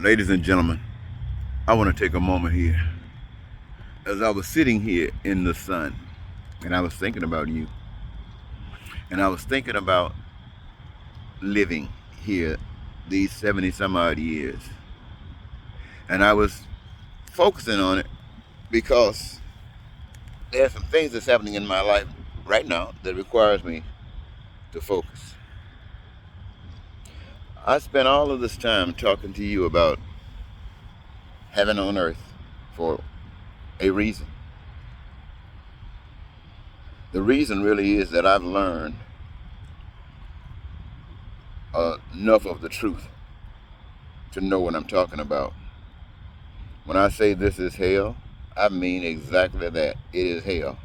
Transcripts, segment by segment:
Ladies and gentlemen, I want to take a moment here. As I was sitting here in the sun, and I was thinking about you, and I was thinking about living here these 70 some odd years, and I was focusing on it because there are some things that's happening in my life right now that requires me to focus. I spent all of this time talking to you about heaven on earth for a reason. The reason really is that I've learned enough of the truth to know what I'm talking about. When I say this is hell, I mean exactly that. It is hell.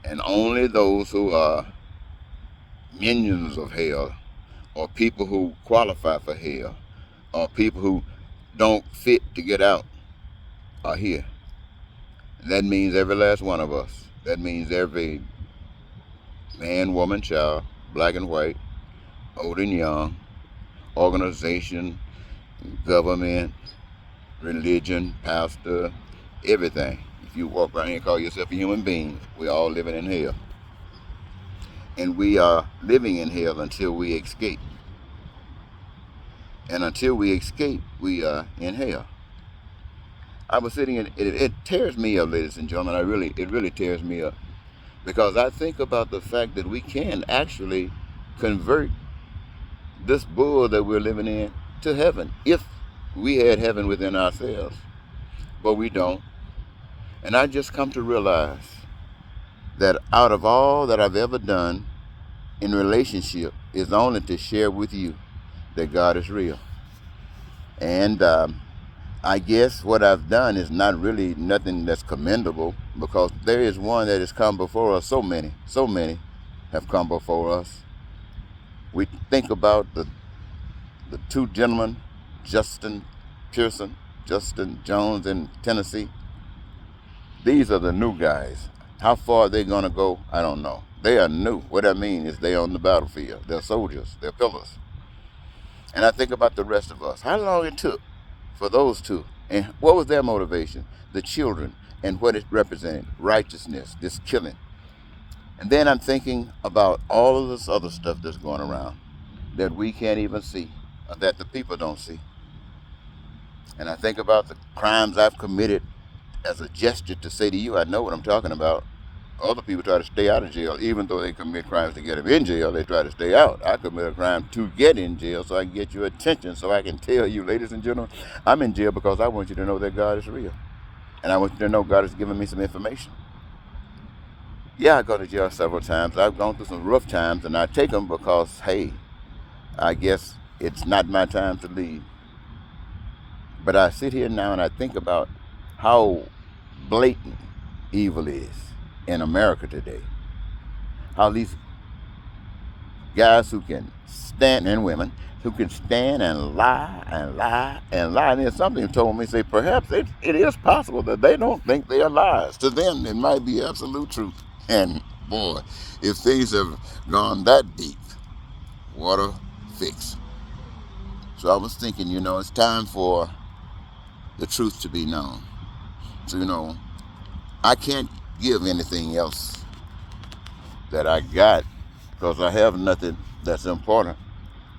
And only those who are minions of hell, or people who qualify for hell, or people who don't fit to get out, are here. And that means every last one of us. That means every man, woman, child, black and white, old and young, organization, government, religion, pastor, everything. If you walk around here and call yourself a human being, we're all living in hell. And we are living in hell until we escape. And until we escape, we are in hell. I was sitting in it tears me up, ladies and gentlemen. It really tears me up. Because I think about the fact that we can actually convert this bull that we're living in to heaven if we had heaven within ourselves. But we don't. And I just come to realize that out of all that I've ever done in relationship is only to share with you that God is real. And I guess what I've done is not really nothing that's commendable, because there is one that has come before us. So many have come before us. We think about the two gentlemen, Justin Pearson, Justin Jones in Tennessee. These are the new guys. How far they're going to go, I don't know. They are new. What I mean is they're on the battlefield. They're soldiers. They're pillars. And I think about the rest of us. How long it took for those two. And what was their motivation? The children and what it represented. Righteousness, this killing. And then I'm thinking about all of this other stuff that's going around that we can't even see, or that the people don't see. And I think about the crimes I've committed as a gesture to say to you, I know what I'm talking about. Other people try to stay out of jail. Even though they commit crimes to get them in jail, they try to stay out. I commit a crime to get in jail so I can get your attention, so I can tell you, ladies and gentlemen, I'm in jail because I want you to know that God is real. And I want you to know God has given me some information. Yeah, I go to jail several times. I've gone through some rough times, and I take them because, hey, I guess it's not my time to leave. But I sit here now and I think about how blatant evil is in America today. How these guys who can stand, and women, who can stand and lie and lie and lie. And then something told me, say, perhaps it is possible that they don't think they are lies. To them, it might be absolute truth. And boy, if things have gone that deep, what a fix. So I was thinking, it's time for the truth to be known. So, I can't give anything else that I got, because I have nothing that's important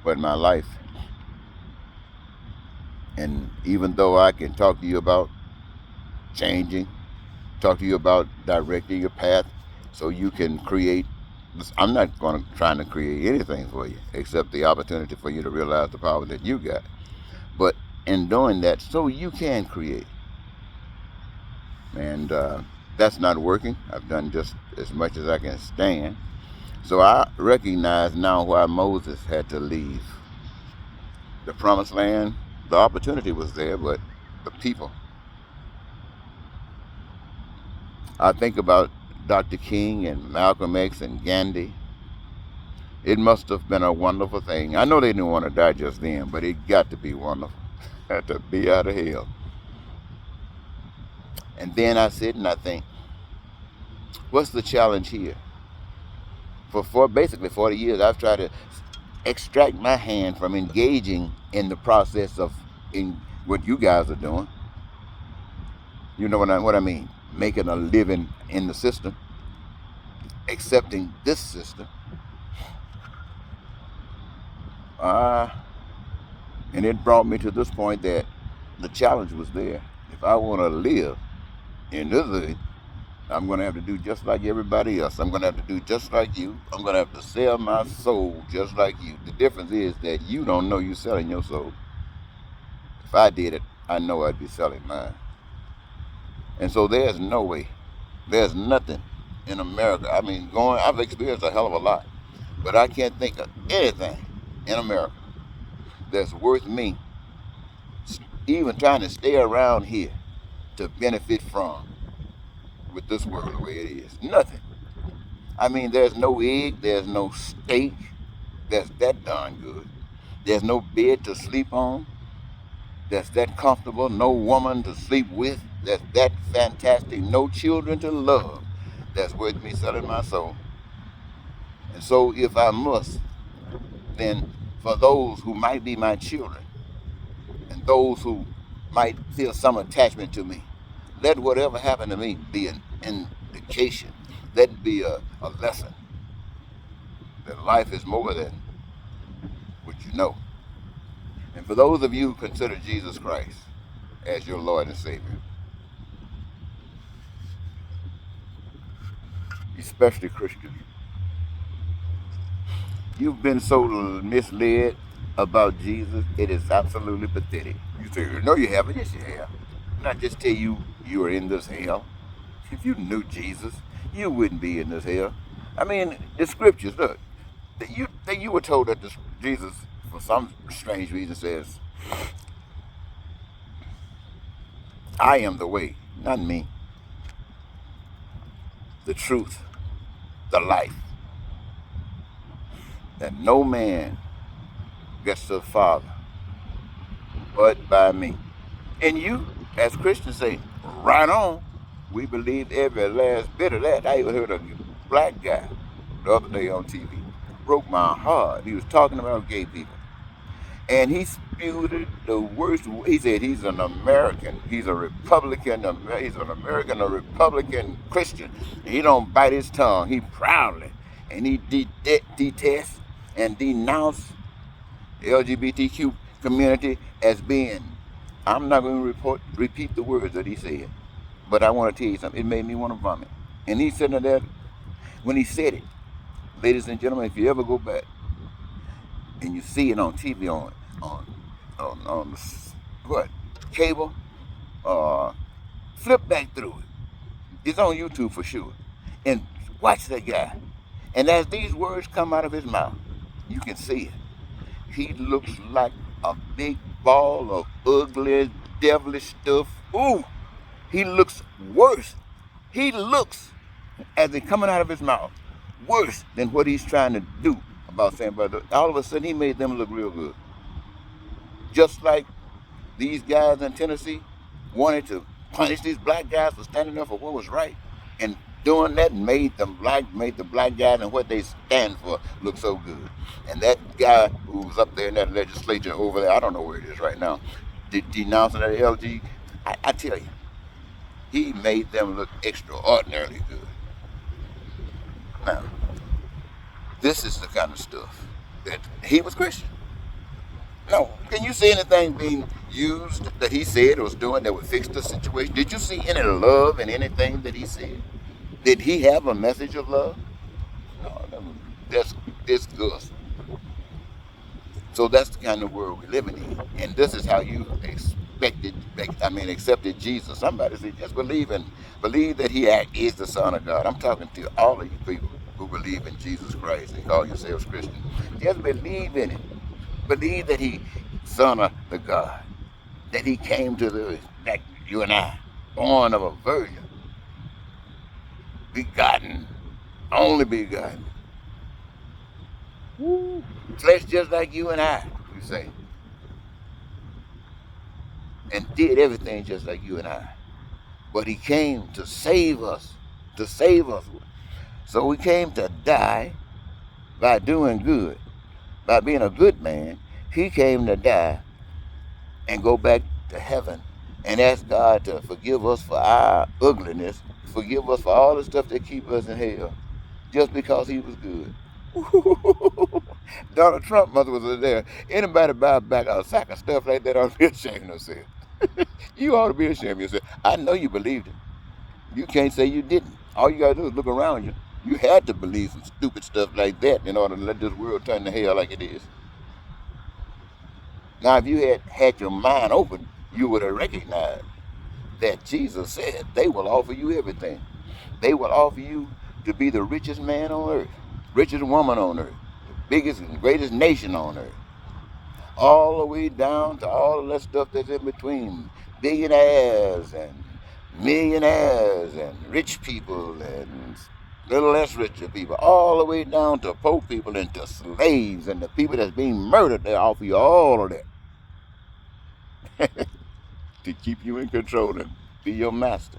but my life. And even though I can talk to you about changing, talk to you about directing your path so you can create, I'm not trying to create anything for you except the opportunity for you to realize the power that you got. But in doing that, so you can create. And that's not working. I've done just as much as I can stand. So I recognize now why Moses had to leave the promised land. The opportunity was there, but the people. I think about Dr. King and Malcolm X and Gandhi. It must have been a wonderful thing. I know they didn't want to die just then, but it got to be wonderful. Had to be out of hell. And then I sit and I think, what's the challenge here? For basically 40 years, I've tried to extract my hand from engaging in the process of in what you guys are doing. You know what I mean? Making a living in the system, accepting this system. And it brought me to this point that the challenge was there. If I want to live in this earth, I'm going to have to do just like everybody else. I'm going to have to do just like you. I'm going to have to sell my soul just like you. The difference is that you don't know you're selling your soul. If I did it, I know I'd be selling mine. And so there's no way, there's nothing in America. I mean, I've experienced a hell of a lot, but I can't think of anything in America that's worth me even trying to stay around here to benefit from with this world the way it is. Nothing. I mean, there's no egg, there's no steak that's that darn good. There's no bed to sleep on that's that comfortable, no woman to sleep with that's that fantastic, no children to love that's worth me selling my soul. And so if I must, then for those who might be my children and those who might feel some attachment to me, let whatever happened to me be an indication. Let it be a lesson that life is more than what you know. And for those of you who consider Jesus Christ as your Lord and Savior, especially Christians, you've been so misled about Jesus, it is absolutely pathetic. You say, no you haven't. Yes you have. Not just tell you are in this hell. If you knew Jesus, you wouldn't be in this hell. I mean, the scriptures, look, that you were told that Jesus, for some strange reason, says, I am the way, not me, the truth, the life, that no man gets to the Father but by me. And you, as Christians, say, right on. We believe every last bit of that. I even heard a black guy the other day on TV. Broke my heart. He was talking about gay people. And he spewed the worst. He said he's an American. He's a Republican. He's an American, a Republican Christian. He don't bite his tongue. He proudly. And he detests and denounce the LGBTQ community as being, I'm not going to repeat the words that he said, but I want to tell you something. It made me want to vomit. And he's sitting there, when he said it, ladies and gentlemen, if you ever go back and you see it on TV, on what, cable, flip back through it. It's on YouTube for sure. And watch that guy. And as these words come out of his mouth, you can see it. He looks like a big ball of ugly, devilish stuff. Ooh, he looks worse. He looks, as it coming out of his mouth, worse than what he's trying to do about saying, but all of a sudden he made them look real good. Just like these guys in Tennessee wanted to punish these black guys for standing up for what was right, and doing that made the black guys and what they stand for look so good. And that guy who was up there in that legislature over there, I don't know where it is right now, denouncing that LG, I tell you, he made them look extraordinarily good. Now, this is the kind of stuff that he was Christian. No, can you see anything being used that he said or was doing that would fix the situation? Did you see any love in anything that he said? Did he have a message of love? No, that's disgust. So that's the kind of world we're living in. And this is how you accepted Jesus. Somebody said, just believe that he is the Son of God. I'm talking to all of you people who believe in Jesus Christ and call yourselves Christians. Just believe in it. Believe that he's Son of the God. That he came to the earth, like you and I, born of a virgin. Begotten, only begotten. Woo. Flesh just like you and I, you say. And did everything just like you and I. But he came to save us. To save us. So he came to die by doing good. By being a good man, he came to die and go back to heaven and ask God to forgive us for our ugliness, forgive us for all the stuff that keep us in hell, just because he was good. Donald Trump mother was there. Anybody buy back a sack of stuff like that ought to be ashamed of themselves. You ought to be ashamed of yourself. I know you believed it. You can't say you didn't. All you gotta do is look around you. You had to believe some stupid stuff like that in order to let this world turn to hell like it is. Now, if you had your mind open, you would have recognized that Jesus said they will offer you everything. They will offer you to be the richest man on earth, richest woman on earth, the biggest and greatest nation on earth, all the way down to all of that stuff that's in between, billionaires and millionaires and rich people and little less richer people, all the way down to poor people and to slaves and the people that's being murdered. They offer you all of that to keep you in control and be your master.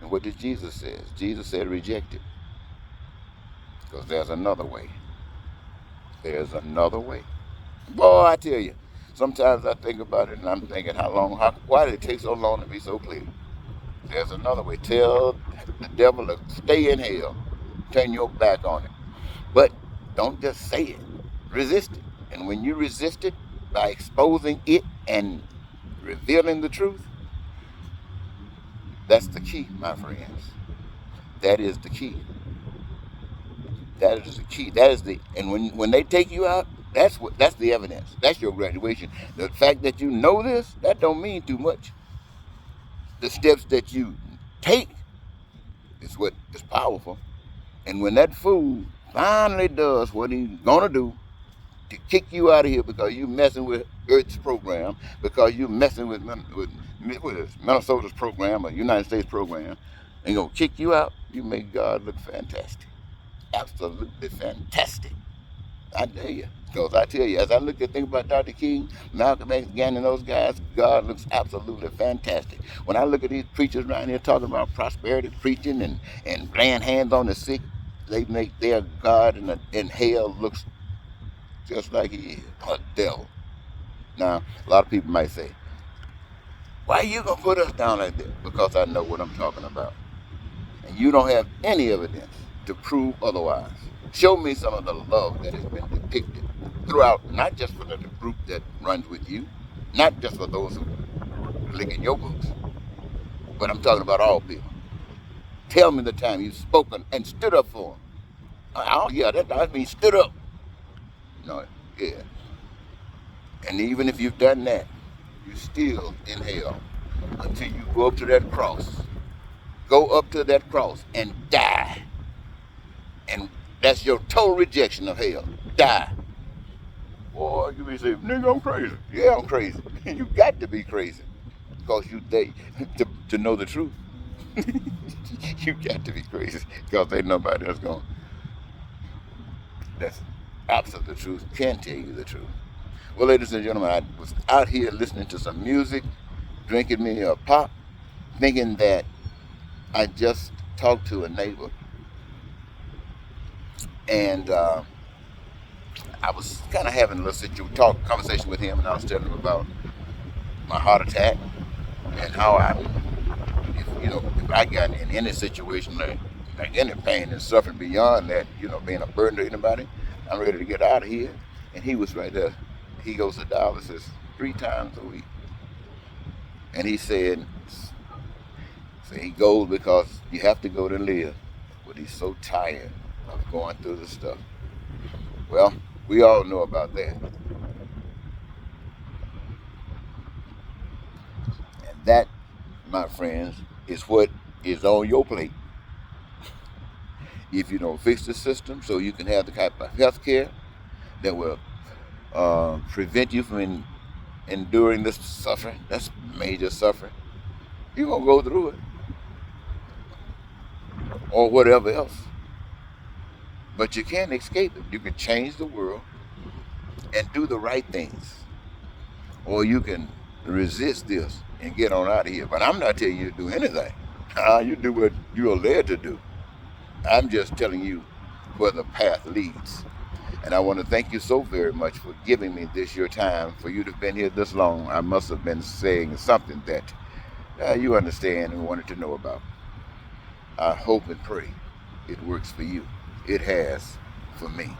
And what did Jesus say? Jesus said reject it, because there's another way. There's another way. Boy, I tell you, sometimes I think about it and I'm thinking why did it take so long to be so clear? There's another way. Tell the devil to stay in hell. Turn your back on it. But don't just say it. Resist it. And when you resist it by exposing it and revealing the truth, that's the key, my friends. That is the key. That is the key. And when they take you out, that's the evidence. That's your graduation. The fact that you know this, that don't mean too much. The steps that you take is what is powerful. And when that fool finally does what he's gonna do to kick you out of here because you messing with Earth's program, because you messing with Minnesota's program or United States program, and gonna kick you out, you make God look fantastic. Absolutely fantastic. I tell you. Because I tell you, as I look at things about Dr. King, Malcolm X, Gandhi, and those guys, God looks absolutely fantastic. When I look at these preachers around here talking about prosperity preaching and laying hands on the sick, they make their God in hell looks just like he is, a devil. Now, a lot of people might say, why are you going to put us down like that? Because I know what I'm talking about. And you don't have any evidence to prove otherwise. Show me some of the love that has been depicted throughout, not just for the group that runs with you, not just for those who look in your books, but I'm talking about all people. Tell me the time you've spoken and stood up for them. Oh, yeah, that means stood up. No, yeah. And even if you've done that, you're still in hell until you go up to that cross. Go up to that cross and die. And that's your total rejection of hell. Die. Boy, you may say, nigga, I'm crazy. Yeah, I'm crazy. You got to be crazy. Because to know the truth. You got to be crazy. Because ain't nobody else going. That's absolute the truth. Can tell you the truth. Well, ladies and gentlemen, I was out here listening to some music, drinking me a pop, thinking that I just talked to a neighbor. And I was kind of having a little conversation with him, and I was telling him about my heart attack and how if I got in any situation like any pain and suffering beyond that, being a burden to anybody, I'm ready to get out of here. And he was right there. He goes to dialysis 3 times a week. And he said he goes because you have to go to live. But he's so tired of going through the stuff. Well, we all know about that. And that, my friends, is what is on your plate. If you don't fix the system so you can have the type of health care that will prevent you from enduring this suffering, that's major suffering, you're going to go through it. Or whatever else. But you can't escape it. You can change the world and do the right things. Or you can resist this and get on out of here. But I'm not telling you to do anything. You do what you're led to do. I'm just telling you where the path leads. And I want to thank you so very much for giving me this your time. For you to have been here this long, I must have been saying something that you understand and wanted to know about. I hope and pray it works for you. It has for me.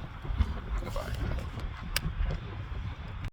Goodbye.